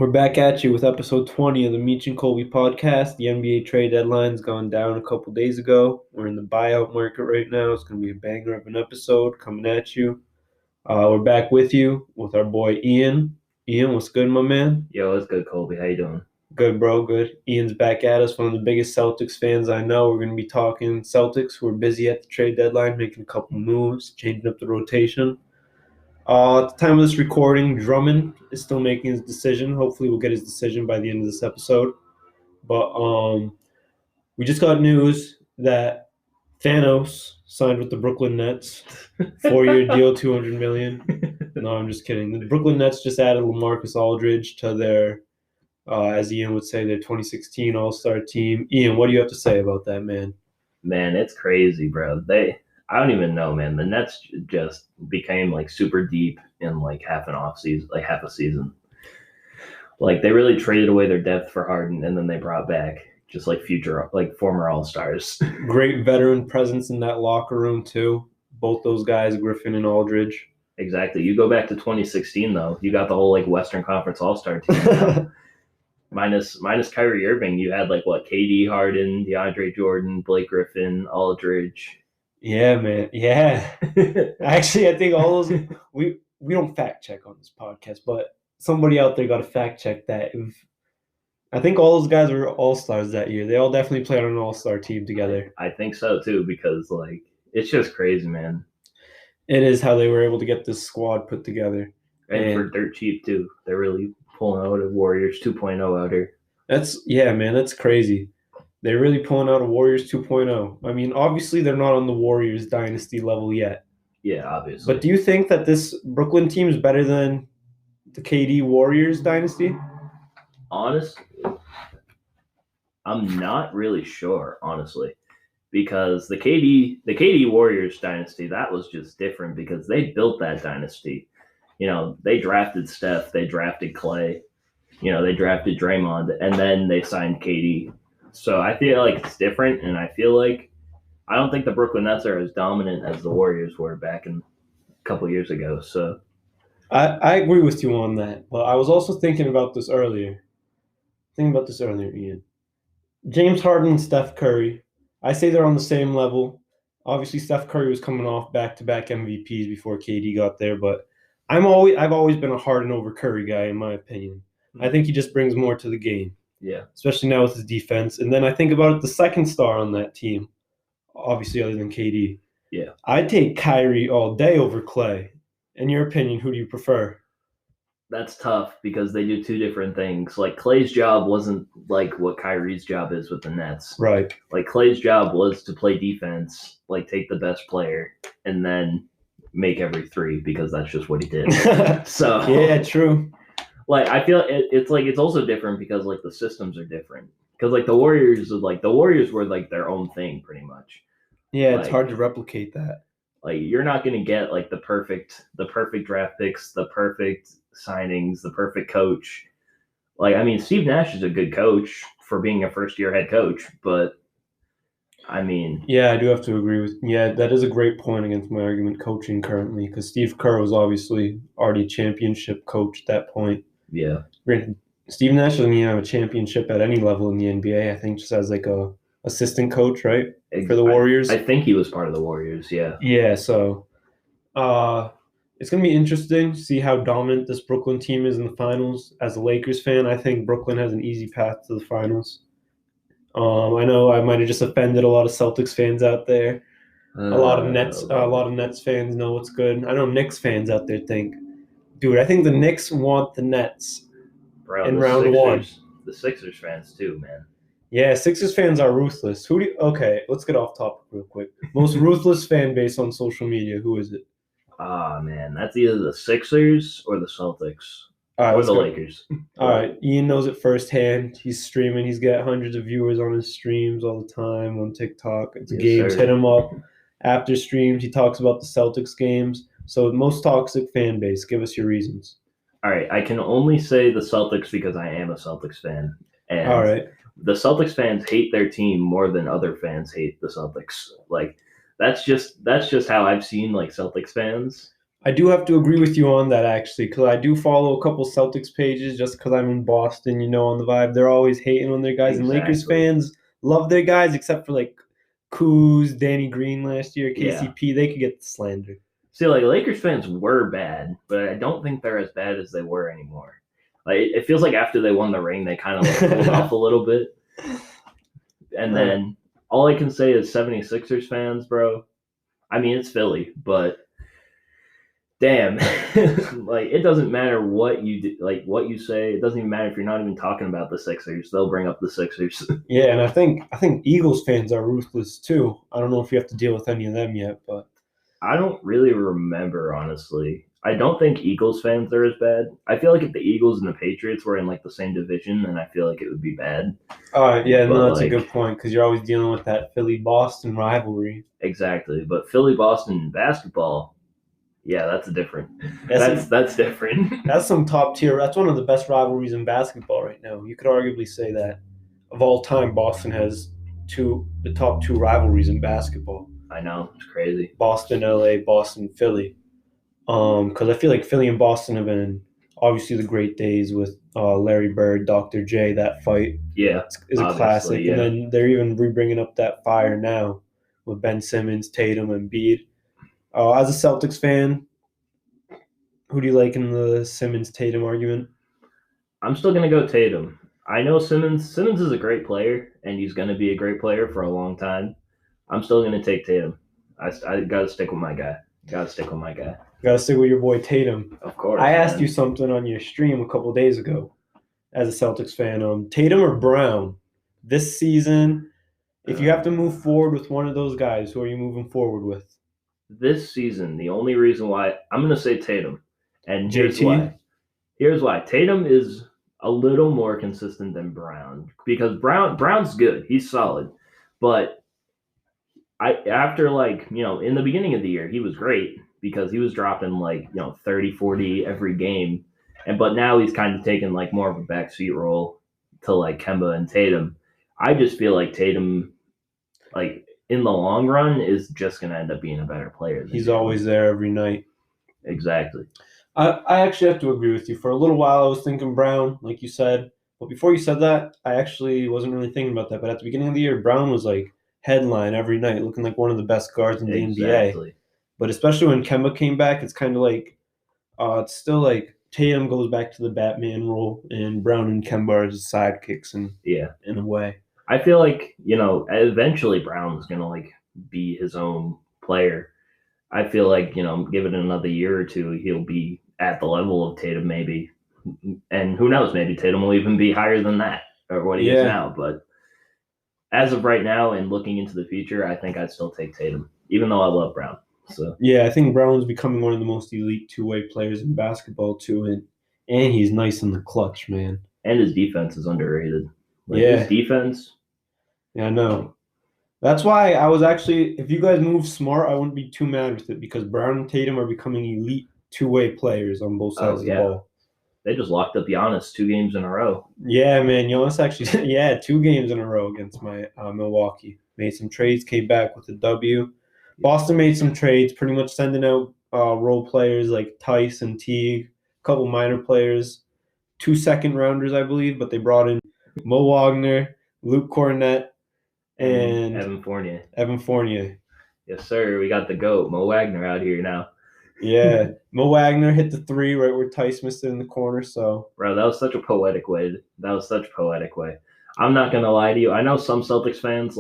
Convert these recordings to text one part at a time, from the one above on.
We're back at you with episode 20 of the Meech and Colby podcast. The NBA trade deadline's gone down a couple days ago. We're in the buyout market right now. It's going to be a banger of an episode coming at you. We're back with you with our boy Ian. Ian, what's good, my man? Yo, what's good, Colby? How you doing? Good, bro, good. Ian's back at us, one of the biggest Celtics fans I know. We're going to be talking Celtics, who are busy at the trade deadline, making a couple moves, changing up the rotation. At the time of this recording, Drummond is still making his decision. Hopefully we'll get his decision by the end of this episode. But we just got news that Thanos signed with the Brooklyn Nets. 4-year deal, $200 million. No, I'm just kidding. The Brooklyn Nets just added LaMarcus Aldridge to their, as Ian would say, their 2016 All-Star team. Ian, what do you have to say about that, man? Man, it's crazy, bro. I don't even know, man. The Nets just became like super deep in like half a season. Like they really traded away their depth for Harden, and then they brought back just like former All-Stars. Great veteran presence in that locker room too. Both those guys, Griffin and Aldridge. Exactly. You go back to 2016 though, you got the whole like Western Conference All-Star team. minus Kyrie Irving, you had like what, KD, Harden, DeAndre Jordan, Blake Griffin, Aldridge. Yeah, man. Yeah. Actually, I think all those we don't fact check on this podcast, but somebody out there got to fact check that. I think all those guys were all-stars that year. They all definitely played on an all-star team together. I think so too, because like it's just crazy, man. It is how they were able to get this squad put together. And for dirt cheap too. They're really pulling out a Warriors 2.0 out here. That's crazy. They're really pulling out a Warriors 2.0. I mean, obviously they're not on the Warriors dynasty level yet. Yeah, obviously. But do you think that this Brooklyn team is better than the KD Warriors dynasty? Honestly, I'm not really sure, honestly. Because the KD Warriors dynasty, that was just different because they built that dynasty. You know, they drafted Steph, they drafted Clay, they drafted Draymond, and then they signed KD. So I feel like it's different, and I don't think the Brooklyn Nets are as dominant as the Warriors were back a couple years ago. So I agree with you on that, but I was also thinking about this earlier. Ian. James Harden and Steph Curry. I say they're on the same level. Obviously, Steph Curry was coming off back-to-back MVPs before KD got there, but I've always been a Harden over Curry guy, in my opinion. I think he just brings more to the game. Yeah. Especially now with his defense. And then I think about the second star on that team, obviously other than KD. Yeah. I'd take Kyrie all day over Clay. In your opinion, who do you prefer? That's tough because they do two different things. Like Clay's job wasn't like what Kyrie's job is with the Nets. Right. Like Clay's job was to play defense, like take the best player, and then make every three because that's just what he did. So yeah, true. Like I feel it's also different because like the systems are different. Because like the Warriors were like their own thing pretty much. Yeah, it's hard to replicate that. Like you're not gonna get like the perfect draft picks, the perfect signings, the perfect coach. Like I mean, Steve Nash is a good coach for being a first-year head coach, but I mean, yeah, I do have to agree with. Yeah, that is a great point against my argument coaching currently because Steve Kerr was obviously already a championship coach at that point. Yeah. Granted, Steve Nash doesn't even have a championship at any level in the NBA. I think just as like a assistant coach, right, for the Warriors. I think he was part of the Warriors. Yeah. Yeah. So, it's gonna be interesting to see how dominant this Brooklyn team is in the finals. As a Lakers fan, I think Brooklyn has an easy path to the finals. I know I might have just offended a lot of Celtics fans out there. A lot of Nets fans know what's good. I know Knicks fans out there think, dude, I think the Knicks want the Nets in round one. The Sixers fans too, man. Yeah, Sixers fans are ruthless. Okay, let's get off topic real quick. Most ruthless fan base on social media, who is it? Man, that's either the Sixers or the Celtics. Or the Lakers. All right, Ian knows it firsthand. He's streaming. He's got hundreds of viewers on his streams all the time on TikTok. It's games. Hit him up after streams. He talks about the Celtics games. So most toxic fan base. Give us your reasons. All right, I can only say the Celtics because I am a Celtics fan. And all right. The Celtics fans hate their team more than other fans hate the Celtics. Like that's just how I've seen like Celtics fans. I do have to agree with you on that actually, because I do follow a couple Celtics pages just because I'm in Boston, on the vibe. They're always hating on their guys, and Lakers Exactly. fans love their guys, except for like Kuz, Danny Green last year, Yeah. KCP. They could get the slander. See, like Lakers fans were bad, but I don't think they're as bad as they were anymore. Like it feels like after they won the ring, they kind of like cooled off a little bit. And Uh, then all I can say is 76ers fans, bro. I mean, it's Philly, but damn, like it doesn't matter what you do, like what you say. It doesn't even matter if you're not even talking about the Sixers. They'll bring up the Sixers. yeah, and I think Eagles fans are ruthless too. I don't know if you have to deal with any of them yet, but I don't really remember, honestly. I don't think Eagles fans are as bad. I feel like if the Eagles and the Patriots were in like the same division, then I feel like it would be bad. yeah, But no, that's a good like point because you're always dealing with that Philly Boston rivalry. exactly. But Philly Boston basketball, yeah, that's a different. That's That's different. That's some top tier. That's one of the best rivalries in basketball right now. You could arguably say that of all time, Boston has the top two rivalries in basketball. I know it's crazy. Boston, LA, Boston, Philly. Because I feel like Philly and Boston have been obviously the great days with Larry Bird, Dr. J. That fight Yeah, is a obviously, classic, and yeah. then they're even re-bringing up that fire now with Ben Simmons, Tatum, and Embiid. As a Celtics fan, who do you like in the Simmons Tatum argument? I'm still gonna go Tatum. I know Simmons. Simmons is a great player, and he's gonna be a great player for a long time. I'm still gonna take Tatum. I gotta stick with my guy. Gotta stick with my guy. Got to stick with your boy Tatum. Of course. I asked Man. you something on your stream a couple days ago as a Celtics fan. Tatum or Brown this season? If you have to move forward with one of those guys, who are you moving forward with? This season, the only reason why I'm gonna say Tatum, and here's JT? why. Here's why. Tatum is a little more consistent than Brown because Brown's good. He's solid, but after in the beginning of the year he was great because he was dropping 30 40 every game, but now he's kind of taken like more of a backseat role to like Kemba and Tatum. I just feel like Tatum, like in the long run, is just gonna end up being a better player. He's always there every night. Exactly. I actually have to agree with you. For a little while, I was thinking Brown, like you said. But before you said that, I actually wasn't really thinking about that. But at the beginning of the year, Brown was like headline every night, looking like one of the best guards in the NBA. But especially when Kemba came back, it's kind of like it's still like Tatum goes back to the Batman role, and Brown and Kemba are his sidekicks, in a way. I feel like eventually Brown's gonna like be his own player. I feel like give it another year or two, he'll be at the level of Tatum maybe, and who knows, maybe Tatum will even be higher than that or what he is now. But as of right now and looking into the future, I think I'd still take Tatum, even though I love Brown. So yeah, I think Brown's becoming one of the most elite two-way players in basketball too, and he's nice in the clutch, man. And his defense is underrated. His defense. Yeah, I know. That's why I was actually, if you guys move smart, I wouldn't be too mad with it because Brown and Tatum are becoming elite two-way players on both sides of the ball. They just locked up Giannis 2 games in a row. Yeah, man. Giannis actually, 2 games in a row against my Milwaukee. Made some trades, came back with a W. Boston made some trades, pretty much sending out role players like Tice and Teague, a couple minor players, 2 second-rounders, I believe, but they brought in Mo Wagner, Luke Cornett, and Evan Fournier. Yes, sir. We got the GOAT, Mo Wagner, out here now. Yeah, Mo Wagner hit the 3 right where Tice missed it in the corner. So, bro, that was such a poetic way. I'm not gonna lie to you. I know some Celtics fans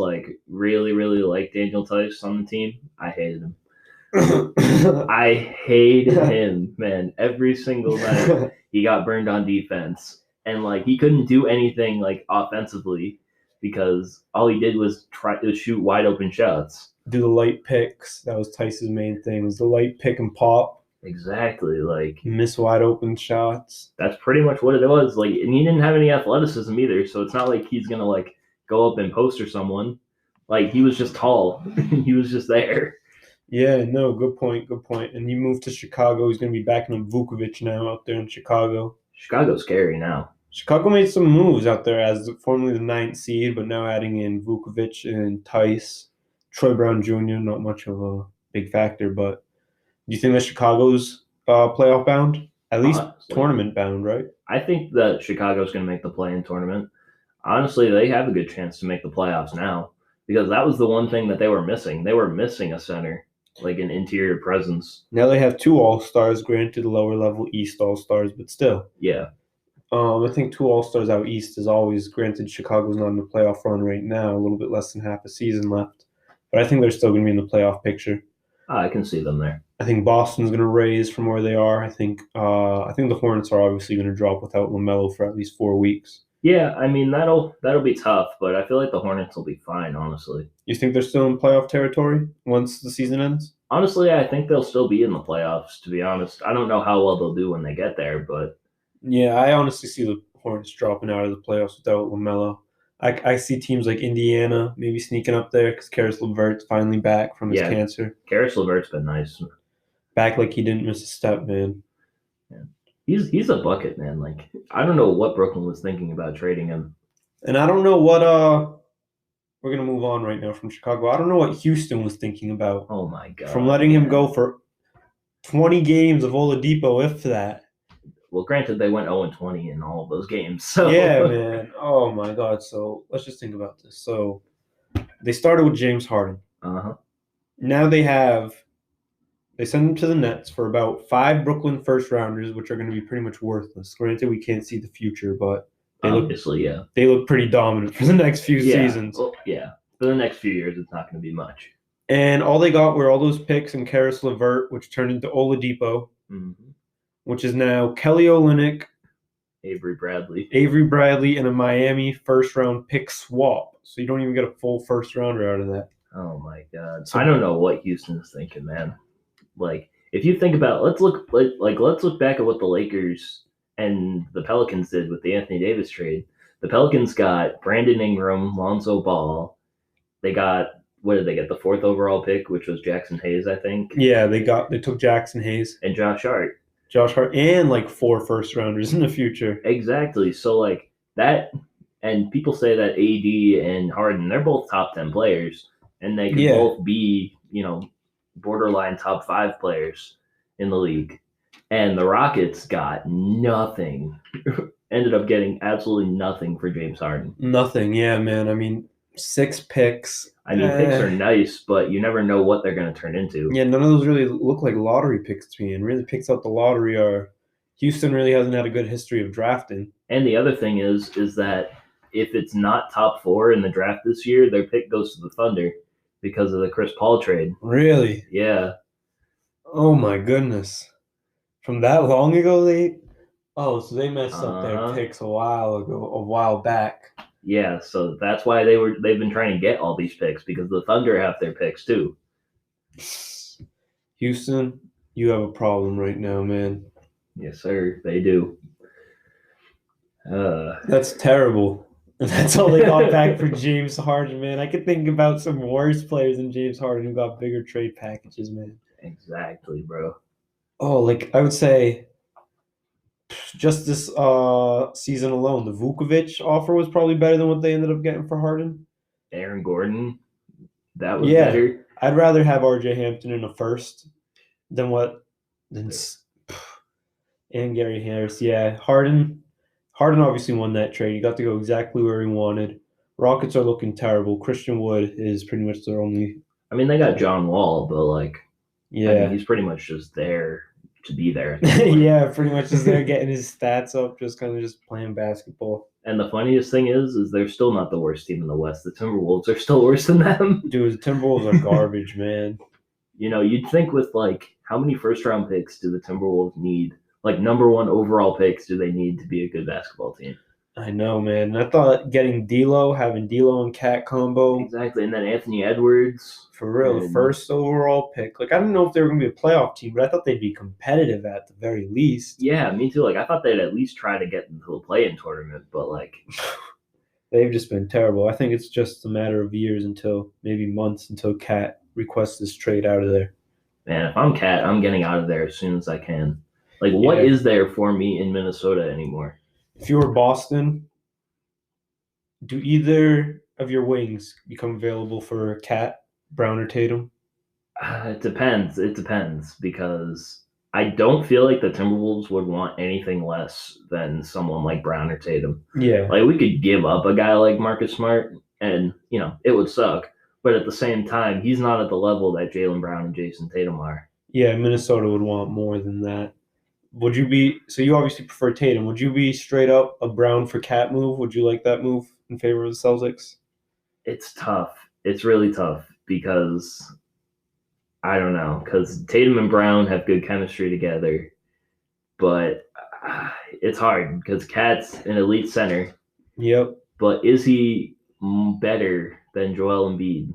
really, really like Daniel Tice on the team. I hated him. I hated him, man. Every single night he got burned on defense, and he couldn't do anything offensively because all he did was try to shoot wide open shots. Do the light picks. That was Tice's main thing, was the light pick and pop. Exactly. Miss wide open shots. That's pretty much what it was. And he didn't have any athleticism either, so it's not like he's gonna go up and poster someone. He was just tall. He was just there. Yeah, no, good point. And he moved to Chicago. He's going to be backing up Vukovic now out there in Chicago. Chicago's scary now. Chicago made some moves out there as formerly the 9th seed, but now adding in Vukovic and Tice. Troy Brown Jr., not much of a big factor, but Do you think that Chicago's playoff bound? At least Honestly, tournament bound, right? I think that Chicago's going to make the play-in tournament. Honestly, they have a good chance to make the playoffs now because that was the one thing that they were missing. They were missing a center, like an interior presence. Now they have two All-Stars, granted lower level East All-Stars, but still. Yeah. I think two All-Stars out East is always granted. Chicago's not in the playoff run right now, a little bit less than half a season left. But I think they're still going to be in the playoff picture. I can see them there. I think Boston's going to raise from where they are. I think the Hornets are obviously going to drop without LaMelo for at least 4 weeks. Yeah, I mean that'll be tough, but I feel like the Hornets will be fine, honestly. You think they're still in playoff territory once the season ends? Honestly, I think they'll still be in the playoffs, to be honest. I don't know how well they'll do when they get there, but Yeah, I honestly see the Hornets dropping out of the playoffs without LaMelo. I see teams like Indiana maybe sneaking up there because Karis LeVert's finally back from his cancer. Karis LeVert's been nice. Back like he didn't miss a step, man. Yeah. He's a bucket, man. Like I don't know what Brooklyn was thinking about trading him. And I don't know what we're gonna move on right now from Chicago. I don't know what Houston was thinking about. Oh my god. From letting him go for 20 games of Oladipo, if that. Well, granted, they went 0-20 in all of those games. So yeah, man. Oh my god. So let's just think about this. So they started with James Harden. Uh-huh. Now they send him to the Nets for about 5 Brooklyn first rounders, which are going to be pretty much worthless. Granted, we can't see the future, but they look pretty dominant for the next few seasons. Well, yeah. For the next few years, it's not going to be much. And all they got were all those picks and Karis LeVert, which turned into Oladipo, which is now Kelly Olynyk, Avery Bradley, and a Miami first-round pick swap. So you don't even get a full first-rounder out of that. Oh, my God. So, I don't know what Houston's thinking, man. Like, if you think about, let's look back at what the Lakers and the Pelicans did with the Anthony Davis trade. The Pelicans got Brandon Ingram, Lonzo Ball. They got, what did they get? The 4th overall pick, which was Jackson Hayes, I think. Yeah, they took Jackson Hayes and Josh Hart, and like 4 first rounders in the future. Exactly. So like that, and people say that AD and Harden, they're both top 10 players, and they can both be, borderline top 5 players in the league. And the Rockets got nothing. Ended up getting absolutely nothing for James Harden. Nothing, yeah, man. I mean, 6 picks. I mean, picks are nice, but you never know what they're going to turn into. Yeah, none of those really look like lottery picks to me. And really, picks out the lottery are Houston really hasn't had a good history of drafting. And the other thing is that if it's not top 4 in the draft this year, their pick goes to the Thunder because of the Chris Paul trade. Really? Yeah. Oh my goodness. From that long ago, so they messed up their picks a while back. Yeah, so that's why they've been trying to get all these picks because the Thunder have their picks too. Houston, you have a problem right now, man. Yes, sir, they do. That's terrible. That's all they got back for James Harden, man. I could think about some worse players than James Harden who got bigger trade packages, man. Exactly, bro. Oh, like I would say just this season alone, the Vukovic offer was probably better than what they ended up getting for Harden. Aaron Gordon, that was better. I'd rather have RJ Hampton in a first than and Gary Harris. Yeah, Harden obviously won that trade. He got to go exactly where he wanted. Rockets are looking terrible. Christian Wood is pretty much their only. I mean, they got John Wall, but he's pretty much just there to be there. Yeah, pretty much just there getting his stats up, just playing basketball. And the funniest thing is they're still not the worst team in the West. The Timberwolves are still worse than them. Dude, the Timberwolves are garbage, man. You'd think with how many first-round picks do the Timberwolves need? Number 1 overall picks do they need to be a good basketball team? I know, man. I thought having D'Lo and Cat combo. Exactly, and then Anthony Edwards. For real, the first overall pick. I didn't know if they were going to be a playoff team, but I thought they'd be competitive at the very least. Yeah, me too. I thought they'd at least try to get into the play-in tournament, but they've just been terrible. I think it's just a matter of years maybe months until Cat requests this trade out of there. Man, if I'm Cat, I'm getting out of there as soon as I can. What is there for me in Minnesota anymore? If you were Boston, do either of your wings become available for Cat, Brown, or Tatum? It depends. It depends because I don't feel like the Timberwolves would want anything less than someone like Brown or Tatum. Yeah. Like we could give up a guy like Marcus Smart, and it would suck. But at the same time, he's not at the level that Jaylen Brown and Jason Tatum are. Yeah, Minnesota would want more than that. Would you be so you obviously prefer Tatum. Would you be straight up a Brown for Cat move? Would you like that move in favor of the Celtics? It's tough. It's really tough because I don't know because Tatum and Brown have good chemistry together, but it's hard because Cat's an elite center. Yep. But is he better than Joel Embiid?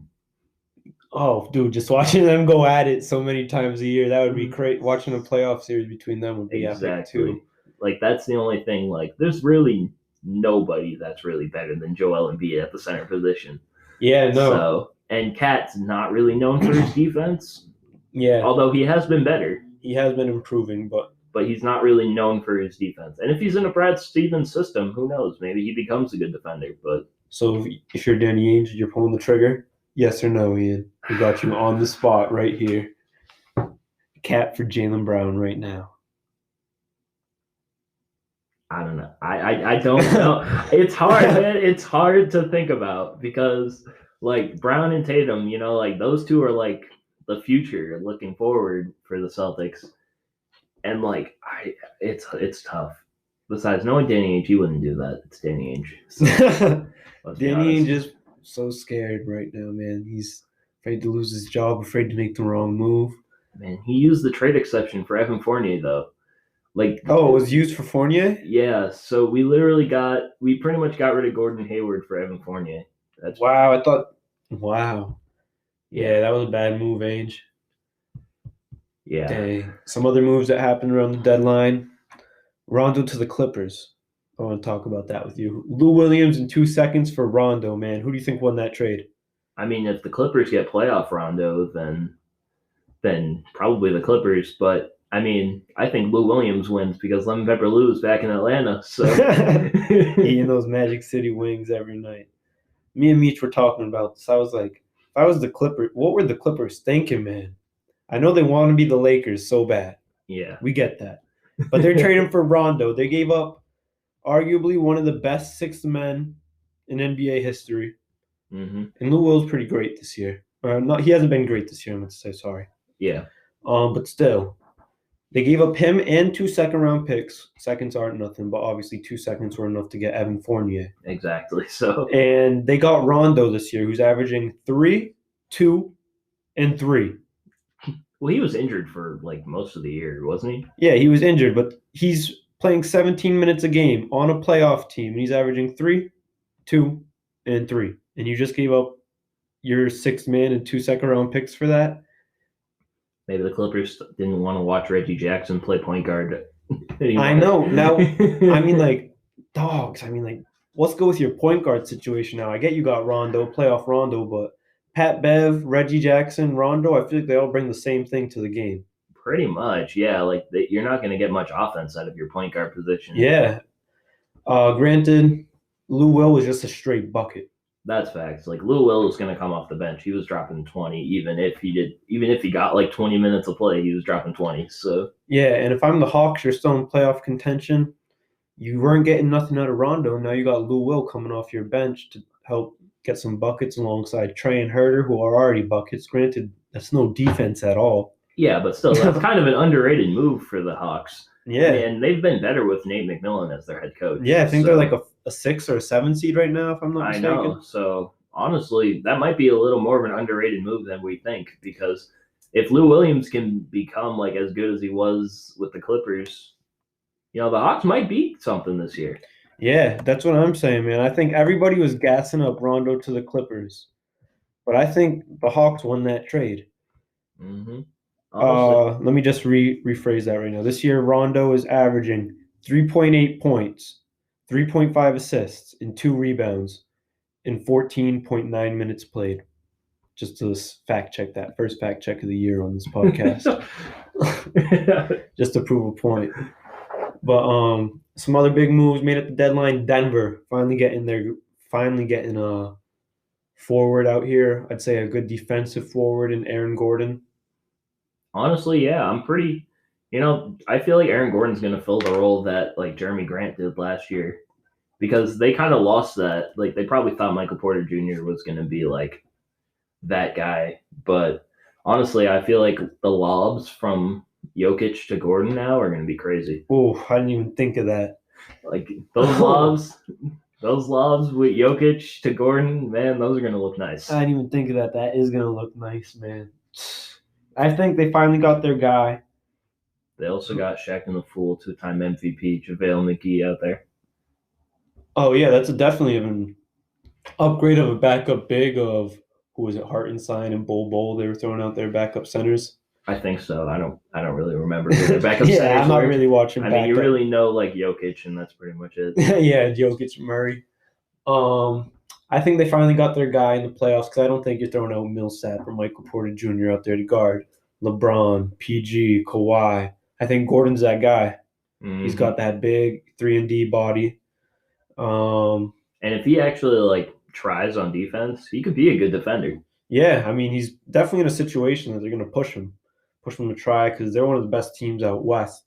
Oh, dude, just watching them go at it so many times a year, that would be great. Watching a playoff series between them would be epic too. Like that's the only thing. Like there's really nobody that's really better than Joel Embiid at the center position. Yeah, no. So and Cat's not really known for his defense. Yeah. Although he has been better. He has been improving, but he's not really known for his defense. And if he's in a Brad Stevens system, who knows? Maybe he becomes a good defender. But so if you're Danny Ainge, you're pulling the trigger? Yes or no, Ian? We got you on the spot right here. Cat for Jaylen Brown right now. I don't know. I don't know. It's hard, man. It's hard to think about because like Brown and Tatum, like those two are like the future looking forward for the Celtics. And like it's tough. Besides, knowing Danny Ainge, he wouldn't do that. It's Danny Ainge. So, Danny Ainge is so scared right now, man. He's afraid to lose his job, afraid to make the wrong move. Man, he used the trade exception for Evan Fournier though. Like, oh, it was used for Fournier? Yeah, so we pretty much got rid of Gordon Hayward for Evan Fournier. Wow. Yeah, that was a bad move, Ainge. Yeah. Dang. Some other moves that happened around the deadline. Rondo to the Clippers. I want to talk about that with you. Lou Williams in 2 seconds for Rondo, man. Who do you think won that trade? I mean, if the Clippers get playoff Rondo, then probably the Clippers, but I mean, I think Lou Williams wins because Lemon Pepper Lou is back in Atlanta. So eating those Magic City wings every night. Me and Meech were talking about this. I was like, if I was the Clippers, what were the Clippers thinking, man? I know they want to be the Lakers so bad. Yeah. We get that. But they're trading for Rondo. They gave up arguably one of the best sixth men in NBA history. Mm-hmm. And Lou Will's pretty great this year. He hasn't been great this year, I'm going to say sorry. Yeah. But still. They gave up him and 2 second-round picks. Seconds aren't nothing, but obviously 2 seconds were enough to get Evan Fournier. Exactly. So, and they got Rondo this year, who's averaging 3, 2, and 3. Well, he was injured for like most of the year, wasn't he? Yeah, he was injured, but he's playing 17 minutes a game on a playoff team, and he's averaging 3, 2, and 3. And you just gave up your sixth man and 2 second-round picks for that? Maybe the Clippers didn't want to watch Reggie Jackson play point guard anymore. I know. Now, I mean, like, dogs. I mean, like, let's go with your point guard situation now. I get you got Rondo, playoff Rondo, but Pat Bev, Reggie Jackson, Rondo, I feel like they all bring the same thing to the game. Pretty much, yeah. Like, you're not going to get much offense out of your point guard position. Yeah. Granted, Lou Will was just a straight bucket. That's facts. Like Lou Will was going to come off the bench. He was dropping 20, even if he got like 20 minutes of play, he was dropping 20. So yeah, and if I'm the Hawks, you're still in playoff contention. You weren't getting nothing out of Rondo. Now you got Lou Will coming off your bench to help get some buckets alongside Trey and Herter, who are already buckets. Granted, that's no defense at all. Yeah, but still, that's kind of an underrated move for the Hawks. Yeah, and they've been better with Nate McMillan as their head coach. Yeah, I think they're like a 6 or a 7 seed right now, if I'm not mistaken. I know. So honestly, that might be a little more of an underrated move than we think, because if Lou Williams can become like as good as he was with the Clippers, the Hawks might beat something this year. Yeah, that's what I'm saying, man. I think everybody was gassing up Rondo to the Clippers, but I think the Hawks won that trade. Mm-hmm. Let me just rephrase that right now. This year, Rondo is averaging 3.8 points, 3.5 assists, and 2 rebounds in 14.9 minutes played. Just to fact check that. First fact check of the year on this podcast. Just to prove a point. But some other big moves made at the deadline. Denver finally getting a forward out here. I'd say a good defensive forward in Aaron Gordon. Honestly, yeah, I'm pretty. I feel like Aaron Gordon's going to fill the role that like Jeremy Grant did last year because they kind of lost that. Like they probably thought Michael Porter Jr. was going to be like that guy, but honestly, I feel like the lobs from Jokic to Gordon now are going to be crazy. Oh, I didn't even think of that. Like those lobs with Jokic to Gordon, man, those are going to look nice. I didn't even think of that. That is gonna look nice, man. I think they finally got their guy. They also got Shaq and the Fool, two-time MVP, JaVale McGee out there. Oh yeah, that's definitely an upgrade of a backup big of who was it, Hartenstein and Bol. They were throwing out their backup centers. I think so. I don't really remember who their backup Yeah, centers I'm not were. really watching. I mean, you really know like Jokic, and that's pretty much it. Yeah, Jokic, Murray. I think they finally got their guy in the playoffs because I don't think you're throwing out Millsap or Michael Porter Jr. out there to guard LeBron, PG, Kawhi. I think Gordon's that guy. Mm-hmm. He's got that big 3-and-D body. And if he actually like tries on defense, he could be a good defender. Yeah, I mean he's definitely in a situation that they're going to push him to try because they're one of the best teams out west.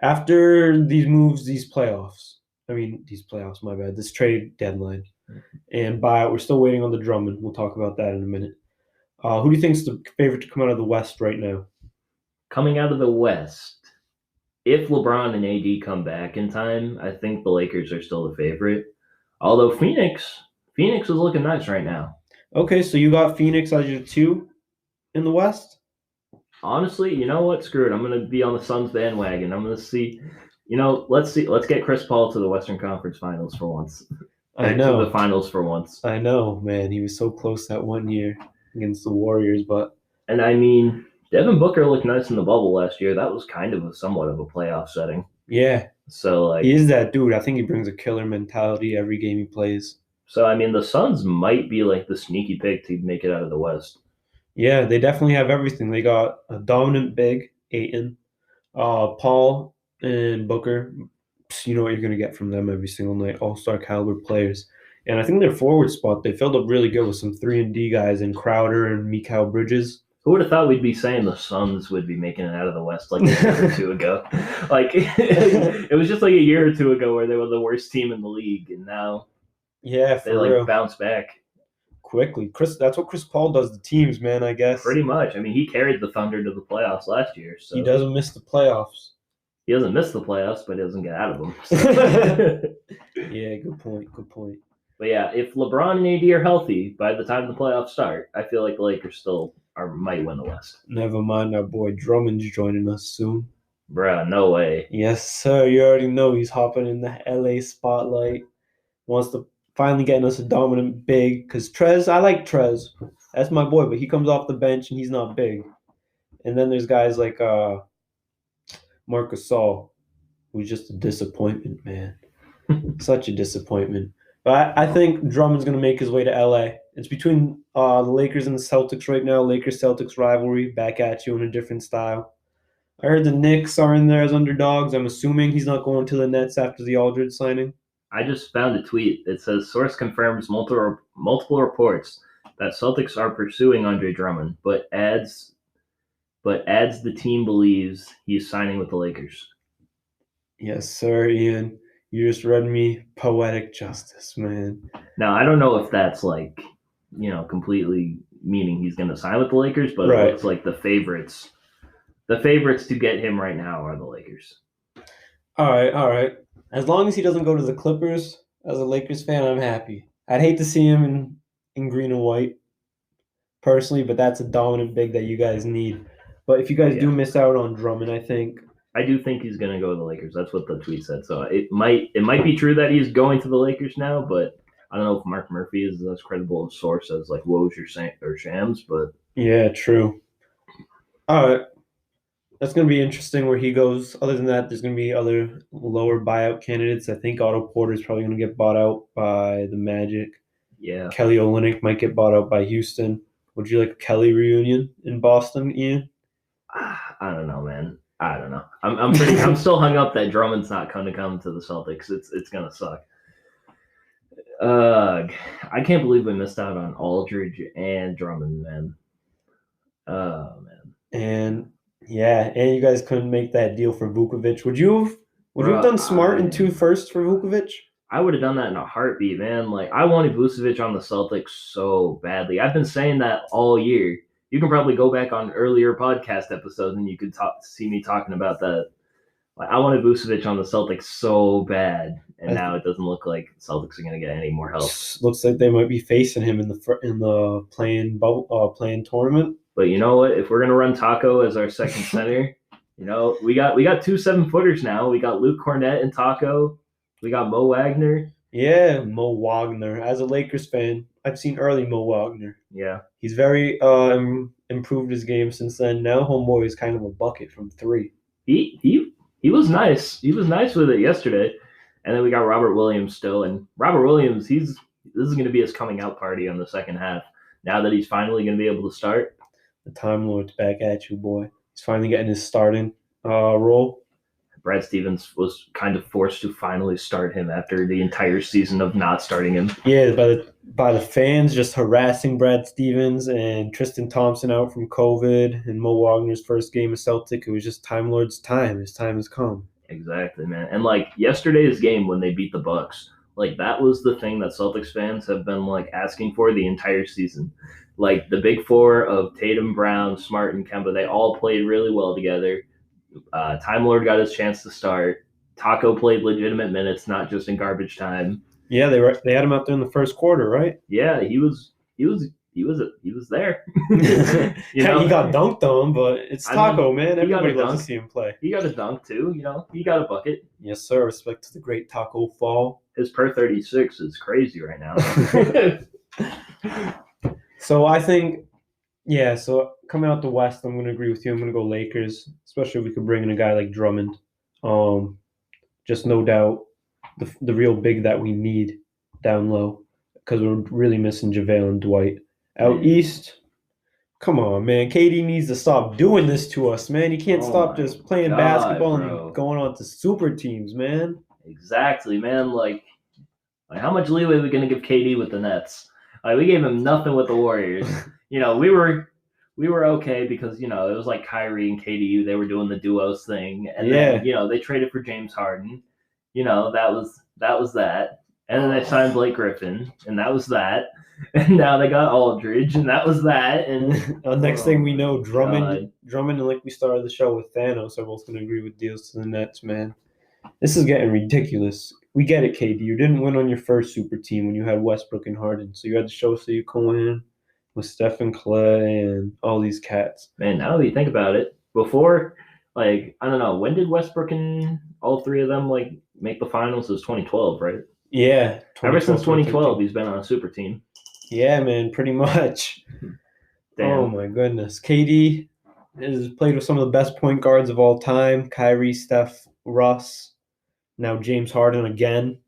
After these moves, these playoffs, my bad, this trade deadline and buyout, we're still waiting on the Drummond. We'll talk about that in a minute. Who do you think is the favorite to come out of the West right now? Coming out of the West, if LeBron and AD come back in time, I think the Lakers are still the favorite. Although Phoenix is looking nice right now. Okay, so you got Phoenix as your 2 in the West? Honestly, you know what? Screw it. I'm going to be on the Suns bandwagon. I'm going to see, let's see. Let's get Chris Paul to the Western Conference Finals for once. I know. To the finals for once. I know, man. He was so close that one year against the Warriors, but. And I mean, Devin Booker looked nice in the bubble last year. That was kind of somewhat of a playoff setting. Yeah. So like he is that dude. I think he brings a killer mentality every game he plays. So I mean, the Suns might be like the sneaky pick to make it out of the West. Yeah, they definitely have everything. They got a dominant big, Ayton, Paul, and Booker. You know what you're going to get from them every single night. All-star caliber players. And I think their forward spot, they filled up really good with some 3-and-D guys in Crowder and Mikal Bridges. Who would have thought we'd be saying the Suns would be making it out of the West like a year or two ago? Like it was just like a year or two ago where they were the worst team in the league, and now they like bounce back quickly. That's what Chris Paul does to teams, man. I guess pretty much. I mean, he carried the Thunder to the playoffs last year. So he doesn't miss the playoffs. He doesn't miss the playoffs, but he doesn't get out of them. So. Yeah, good point. Good point. But yeah, if LeBron and AD are healthy by the time the playoffs start, I feel like the Lakers still might win the West. Never mind, our boy Drummond's joining us soon. Bruh, no way. Yes, sir. You already know he's hopping in the LA spotlight. Wants to finally getting us a dominant big. Because Trez, I like Trez. That's my boy, but he comes off the bench and he's not big. And then there's guys like Marc Gasol, who's just a disappointment, man. Such a disappointment. But I think Drummond's going to make his way to LA. It's between the Lakers and the Celtics right now. Lakers-Celtics rivalry, back at you in a different style. I heard the Knicks are in there as underdogs. I'm assuming he's not going to the Nets after the Aldridge signing. I just found a tweet. It says, source confirms multiple reports that Celtics are pursuing Andre Drummond, but adds the team believes he's signing with the Lakers. Yes, sir, Ian. You just read me poetic justice, man. Now, I don't know if that's like, completely meaning he's going to sign with the Lakers, but It looks like the favorites to get him right now are the Lakers. All right. As long as he doesn't go to the Clippers, as a Lakers fan, I'm happy. I'd hate to see him in green and white, personally, but that's a dominant big that you guys need. But if you guys do miss out on Drummond, I do think he's going to go to the Lakers. That's what the tweet said. So it might be true that he's going to the Lakers now, but I don't know if Mark Murphy is as credible a source as like Woj or Shams. But yeah, true. All right, that's going to be interesting where he goes. Other than that, there's going to be other lower buyout candidates. I think Otto Porter is probably going to get bought out by the Magic. Yeah, Kelly Olynyk might get bought out by Houston. Would you like a Kelly reunion in Boston, Ian? I don't know, man. I don't know. I'm still hung up that Drummond's not going to come to the Celtics. It's gonna suck. I can't believe we missed out on Aldridge and Drummond, man. Oh man. And Yeah, and you guys couldn't make that deal for Vukovic. Would you have Bro, done smart in 2 firsts for Vukovic? I would have done that in a heartbeat, man. Like I wanted Vucevic on the Celtics so badly. I've been saying that all year. You can probably go back on earlier podcast episodes and you could see me talking about that. Like I wanted Vucevic on the Celtics so bad, and I now it doesn't look like the Celtics are going to get any more help. Looks like they might be facing him in the playing tournament. But you know what? If we're going to run Taco as our second center, we got 2 7-footers now. We got Luke Cornett and Taco. We got Mo Wagner. Yeah, Mo Wagner. As a Lakers fan, I've seen early Mo Wagner. Yeah, He's very improved his game since then. Now homeboy is kind of a bucket from 3. he was nice. He was nice with it yesterday. And then we got Robert Williams still. And Robert Williams, this is going to be his coming out party on the second half. Now that he's finally going to be able to start. The Time Lord's back at you, boy. He's finally getting his starting role. Brad Stevens was kind of forced to finally start him after the entire season of not starting him. Yeah, by the fans just harassing Brad Stevens and Tristan Thompson out from COVID and Mo Wagner's first game of Celtic. It was just Time Lord's time. His time has come. Exactly, man. And like yesterday's game when they beat the Bucks, like that was the thing that Celtics fans have been like asking for the entire season. Like the big four of Tatum, Brown, Smart, and Kemba, they all played really well together. Time Lord got his chance to start. Taco played legitimate minutes, not just in garbage time. Yeah, they had him out there in the first quarter, right? Yeah, he was there. He got dunked on, but it's Taco, man. Everybody loves to see him play. He got a dunk too. He got a bucket. Yes, sir. Respect to the great Taco Fall. His per 36 is crazy right now. So I think. Yeah, so coming out the West, I'm going to agree with you. I'm going to go Lakers, especially if we could bring in a guy like Drummond. Just no doubt the real big that we need down low because we're really missing JaVale and Dwight. Out East, come on, man. KD needs to stop doing this to us, man. He can't stop just playing basketball and going on to super teams, man. Exactly, man. Like how much leeway are we going to give KD with the Nets? Like, we gave him nothing with the Warriors. We were okay because it was like Kyrie and KD. They were doing the duos thing, and then they traded for James Harden. That was that, and then they signed Blake Griffin, and that was that, and now they got Aldridge, and that was that, and next thing we know, Drummond, and like we started the show with Thanos, are both going to agree with deals to the Nets, man. This is getting ridiculous. We get it, KD. You didn't win on your first super team when you had Westbrook and Harden, so you had to show so you can win with Steph and Clay and all these cats. Man, now that you think about it, before, I don't know, when did Westbrook and all 3 of them, make the finals? It was 2012, right? Yeah. Ever since 2012, he's been on a super team. Yeah, man, pretty much. Damn. Oh, my goodness. KD has played with some of the best point guards of all time. Kyrie, Steph, Russ, now James Harden again.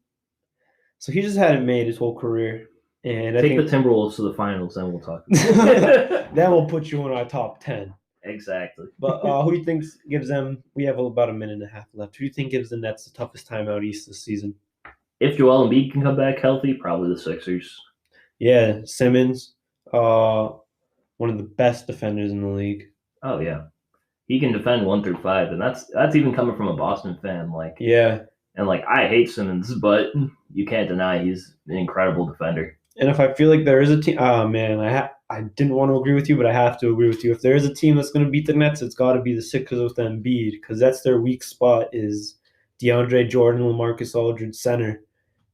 So he just hadn't made his whole career. And I think the Timberwolves to the finals, then we'll talk. That will put you in our top 10. Exactly. But who do you think gives them? We have about a minute and a half left. Who do you think gives the Nets the toughest time out East this season? If Joel Embiid can come back healthy, probably the Sixers. Yeah, Simmons, one of the best defenders in the league. Oh yeah, he can defend 1 through 5, and that's even coming from a Boston fan. Yeah, and I hate Simmons, but you can't deny he's an incredible defender. And if I feel like there is a team, I didn't want to agree with you, but I have to agree with you. If there is a team that's going to beat the Nets, it's got to be the Sixers with Embiid, because that's their weak spot is DeAndre Jordan, LaMarcus Aldridge, center.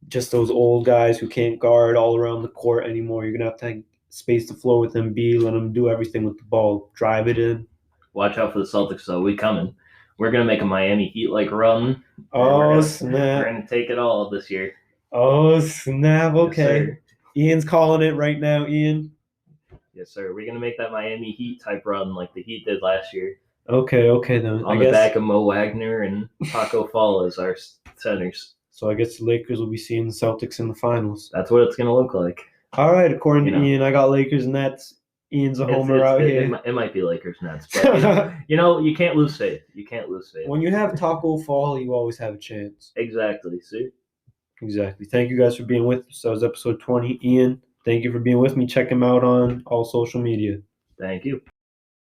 Just those old guys who can't guard all around the court anymore. You're going to have to space the floor with Embiid, let him do everything with the ball, drive it in. Watch out for the Celtics, though. We coming. We're going to make a Miami Heat-like run. Oh, snap. We're going to take it all this year. Oh, snap. Okay. Yes, Ian's calling it right now, Ian. Yes, sir. We're going to make that Miami Heat-type run like the Heat did last year. Okay, then. On the back of Mo Wagner and Taco Fall as our centers. So I guess the Lakers will be seeing the Celtics in the finals. That's what it's going to look like. All right, according to Ian, I got Lakers and Nets. Ian's a homer out here. It might be Lakers Nets, but you can't lose faith. You can't lose faith. When you have Taco Fall, you always have a chance. Exactly. See? Exactly. Thank you guys for being with us. That was episode 20. Ian, thank you for being with me. Check him out on all social media. Thank you.